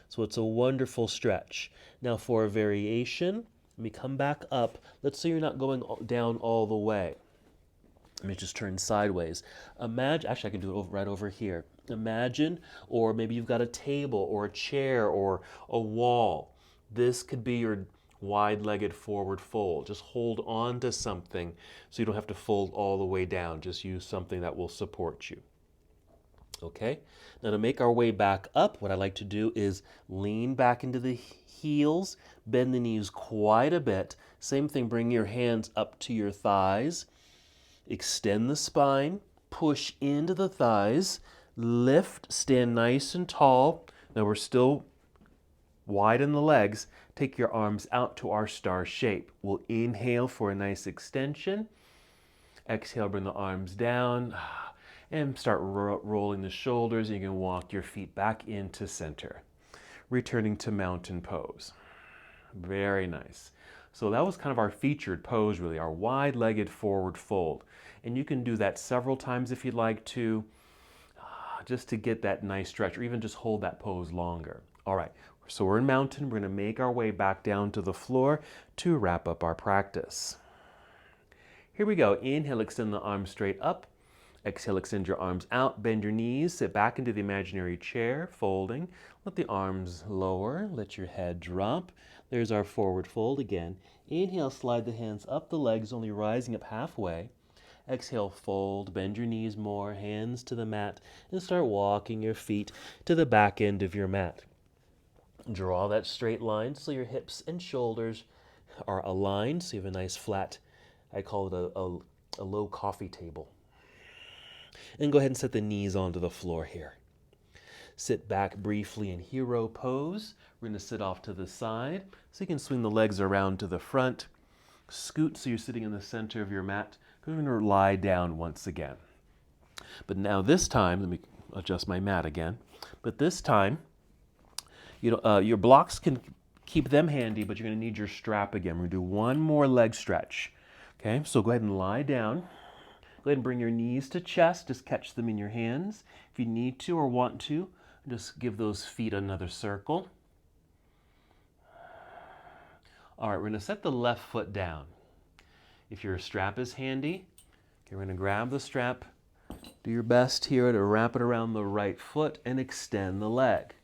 S2: So it's a wonderful stretch. Now for a variation, let me come back up. Let's say you're not going down all the way. Let me just turn sideways. Imagine, actually I can do it right over here. Imagine, or maybe you've got a table or a chair or a wall. This could be your wide-legged forward fold. Just hold on to something so you don't have to fold all the way down. Just use something that will support you. Okay, now to make our way back up, what I like to do is lean back into the heels, bend the knees quite a bit. Same thing, bring your hands up to your thighs. Extend the spine, push into the thighs, lift, stand nice and tall. Now we're still widen the legs. Take your arms out to our star shape. We'll inhale for a nice extension. Exhale, bring the arms down and start rolling the shoulders. You can walk your feet back into center. Returning to mountain pose. Very nice. So that was kind of our featured pose, really, our wide-legged forward fold. And you can do that several times if you'd like to, just to get that nice stretch, or even just hold that pose longer. All right, so we're in mountain. We're going to make our way back down to the floor to wrap up our practice. Here we go. Inhale, extend the arms straight up. Exhale, extend your arms out, bend your knees, sit back into the imaginary chair, folding. Let the arms lower, let your head drop. There's our forward fold again. Inhale, slide the hands up the legs, only rising up halfway. Exhale, fold, bend your knees more, hands to the mat, and start walking your feet to the back end of your mat. Draw that straight line so your hips and shoulders are aligned, so you have a nice flat, I call it a low coffee table. And go ahead and set the knees onto the floor here. Sit back briefly in hero pose. We're going to sit off to the side so you can swing the legs around to the front. Scoot so you're sitting in the center of your mat. We're going to lie down once again. But now this time, let me adjust my mat again. But this time, your blocks can keep them handy, but you're going to need your strap again. We're going to do one more leg stretch. Okay, so go ahead and lie down. Go ahead and bring your knees to chest. Just catch them in your hands. If you need to or want to, just give those feet another circle. All right, we're going to set the left foot down. If your strap is handy, you're going to grab the strap. Do your best here to wrap it around the right foot and extend the leg.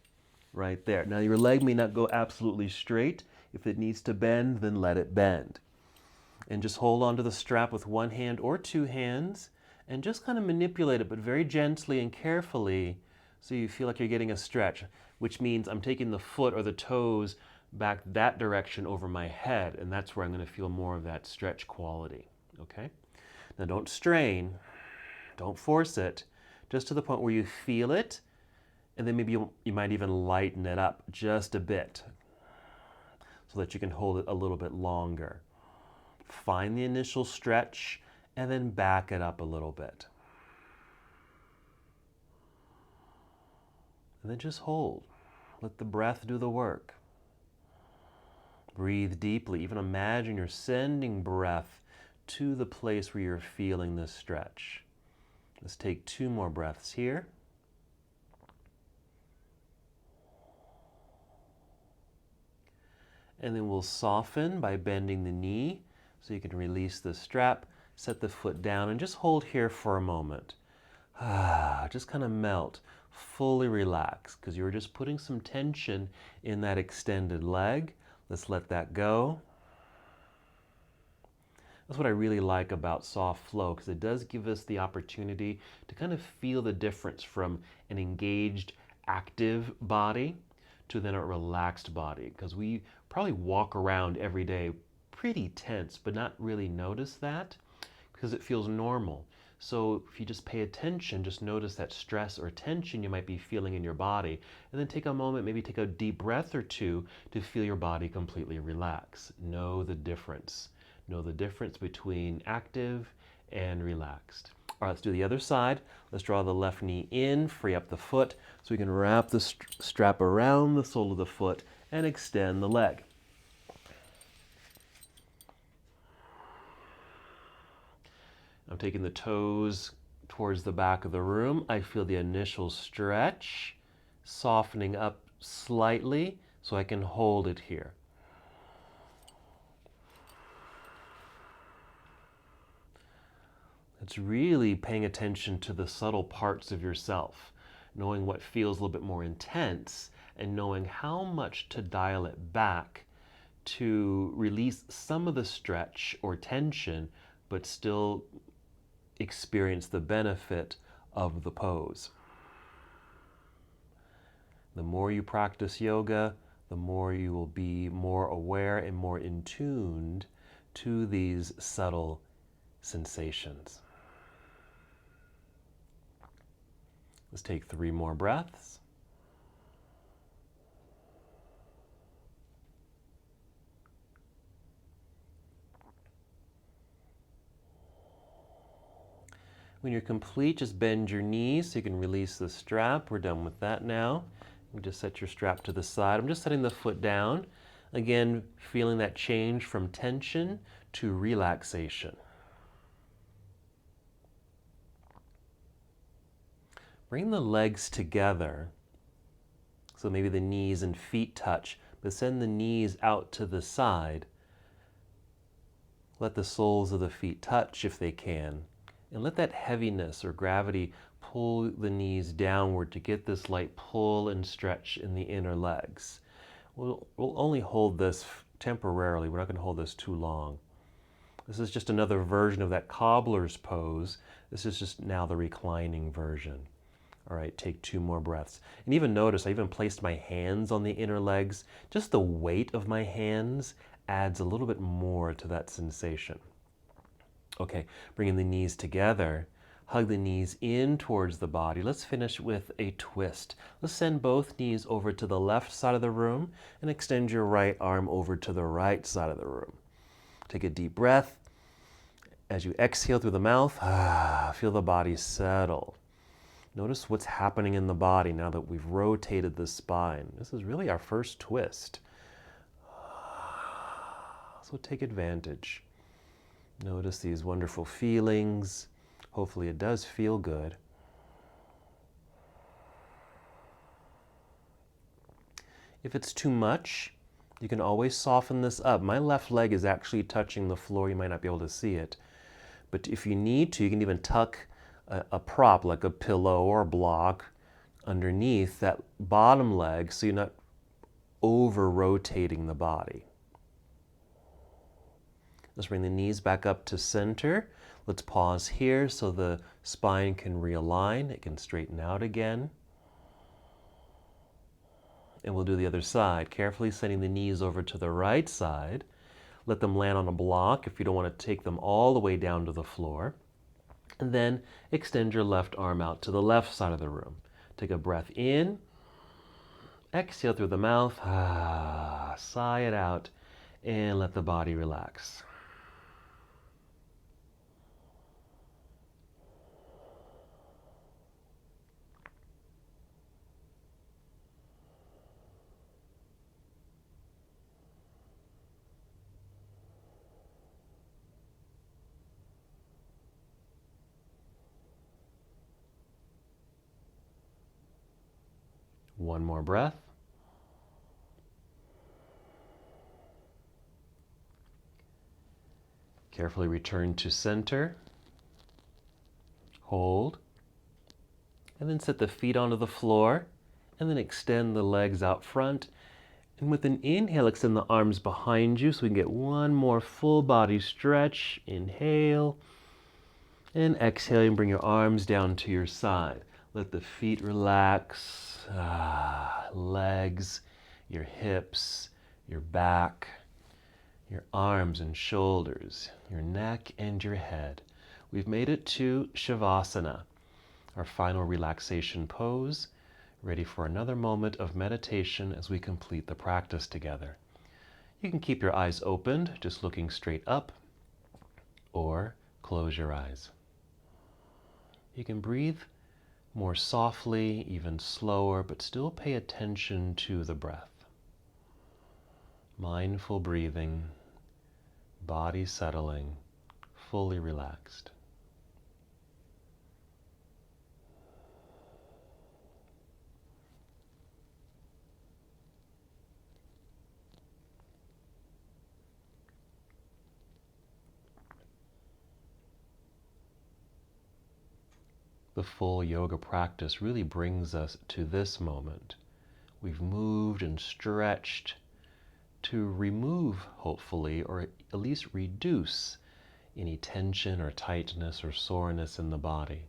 S2: Right there. Now your leg may not go absolutely straight. If it needs to bend, then let it bend. And just hold onto the strap with one hand or two hands and just kind of manipulate it, but very gently and carefully so you feel like you're getting a stretch, which means I'm taking the foot or the toes back that direction over my head, and that's where I'm going to feel more of that stretch quality. Okay? Now don't strain, don't force it, just to the point where you feel it, and then maybe you might even lighten it up just a bit so that you can hold it a little bit longer. Find the initial stretch and then back it up a little bit. And then just hold. Let the breath do the work. Breathe deeply. Even imagine you're sending breath to the place where you're feeling this stretch. Let's take 2 more breaths here. And then we'll soften by bending the knee so you can release the strap, set the foot down, and just hold here for a moment. Just kind of melt, fully relax, because you were just putting some tension in that extended leg. Let's let that go. That's what I really like about soft flow, because it does give us the opportunity to kind of feel the difference from an engaged, active body to then a relaxed body, because we probably walk around every day pretty tense, but not really notice that because it feels normal.
S1: So if you just pay attention, just notice that stress or tension you might be feeling in your body, and then take a moment, maybe take a deep breath or two to feel your body completely relax. Know the difference. Know the difference between active and relaxed. All right, let's do the other side. Let's draw the left knee in, free up the foot, so we can wrap the strap around the sole of the foot and extend the leg. I'm taking the toes towards the back of the room. I feel the initial stretch, softening up slightly so I can hold it here. It's really paying attention to the subtle parts of yourself, knowing what feels a little bit more intense and knowing how much to dial it back to release some of the stretch or tension, but still experience the benefit of the pose. The more you practice yoga, the more you will be more aware and more in tuned to these subtle sensations. Let's take 3 more breaths. When you're complete, just bend your knees so you can release the strap. We're done with that now. You just set your strap to the side. I'm just setting the foot down. Again, feeling that change from tension to relaxation. Bring the legs together. So maybe the knees and feet touch, but send the knees out to the side. Let the soles of the feet touch if they can. And let that heaviness or gravity pull the knees downward to get this light pull and stretch in the inner legs. We'll only hold this temporarily. We're not going to hold this too long. This is just another version of that cobbler's pose. This is just now the reclining version. All right, take 2 more breaths. And even notice I even placed my hands on the inner legs. Just the weight of my hands adds a little bit more to that sensation. Okay, bringing the knees together. Hug the knees in towards the body. Let's finish with a twist. Let's send both knees over to the left side of the room and extend your right arm over to the right side of the room. Take a deep breath. As you exhale through the mouth, feel the body settle. Notice what's happening in the body now that we've rotated the spine. This is really our first twist. So take advantage. Notice these wonderful feelings. Hopefully it does feel good. If it's too much, you can always soften this up. My left leg is actually touching the floor. You might not be able to see it. But if you need to, you can even tuck a prop like a pillow or a block underneath that bottom leg so you're not over-rotating the body. Let's bring the knees back up to center. Let's pause here so the spine can realign. It can straighten out again. And we'll do the other side. Carefully sending the knees over to the right side. Let them land on a block if you don't want to take them all the way down to the floor. And then extend your left arm out to the left side of the room. Take a breath in. Exhale through the mouth. Sigh it out. And let the body relax. One more breath. Carefully return to center. Hold. And then set the feet onto the floor. And then extend the legs out front. And with an inhale, extend the arms behind you so we can get one more full body stretch. Inhale. And exhale and bring your arms down to your side. Let the feet relax. Legs, your hips, your back, your arms and shoulders, your neck and your head. We've made it to Shavasana, our final relaxation pose, ready for another moment of meditation as we complete the practice together. You can keep your eyes opened, just looking straight up, or close your eyes. You can breathe more softly, even slower, but still pay attention to the breath. Mindful breathing, body settling, fully relaxed. The full yoga practice really brings us to this moment. We've moved and stretched to remove, hopefully, or at least reduce any tension or tightness or soreness in the body.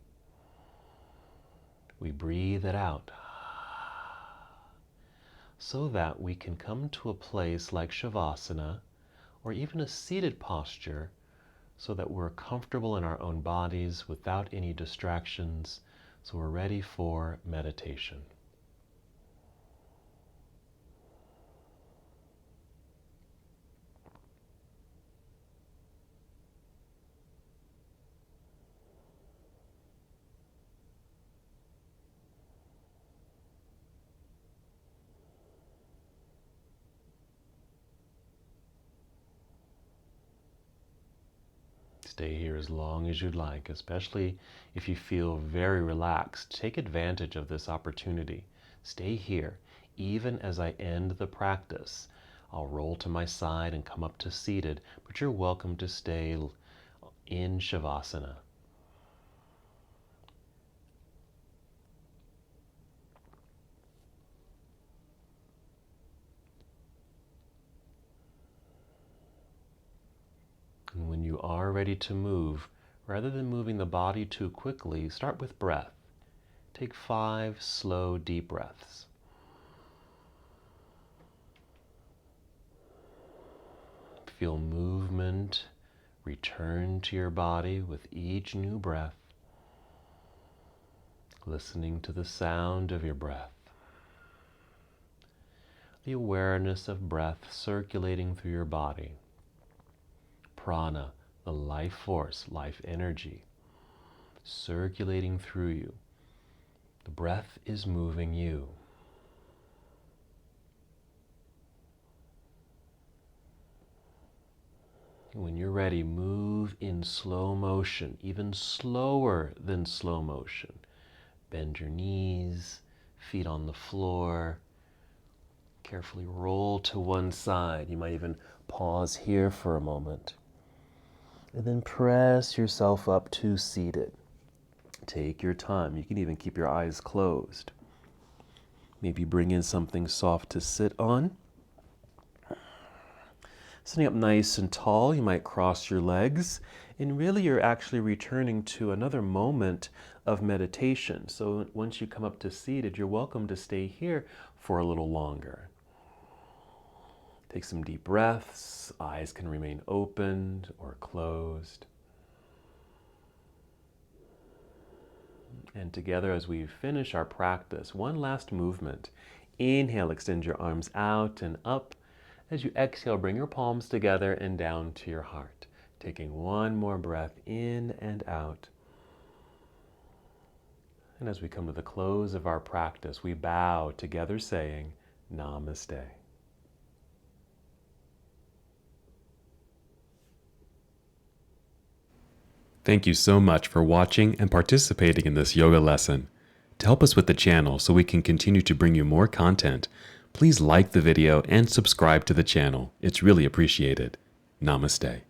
S1: We breathe it out so that we can come to a place like Shavasana or even a seated posture so that we're comfortable in our own bodies without any distractions, so we're ready for meditation. Stay here as long as you'd like, especially if you feel very relaxed. Take advantage of this opportunity. Stay here, even as I end the practice. I'll roll to my side and come up to seated, but you're welcome to stay in Shavasana. And when you are ready to move, rather than moving the body too quickly, start with breath. Take 5 slow, deep breaths. Feel movement return to your body with each new breath, listening to the sound of your breath. The awareness of breath circulating through your body. Prana, the life force, life energy, circulating through you. The breath is moving you. When you're ready, move in slow motion, even slower than slow motion. Bend your knees, feet on the floor. Carefully roll to one side. You might even pause here for a moment. And then press yourself up to seated. Take your time. You can even keep your eyes closed. Maybe bring in something soft to sit on. Sitting up nice and tall, you might cross your legs. And really you're actually returning to another moment of meditation. So once you come up to seated, you're welcome to stay here for a little longer. Take some deep breaths. Eyes can remain opened or closed. And together as we finish our practice, one last movement. Inhale, extend your arms out and up. As you exhale, bring your palms together and down to your heart. Taking one more breath in and out. And as we come to the close of our practice, we bow together saying, Namaste.
S3: Thank you so much for watching and participating in this yoga lesson. To help us with the channel so we can continue to bring you more content, please like the video and subscribe to the channel. It's really appreciated. Namaste.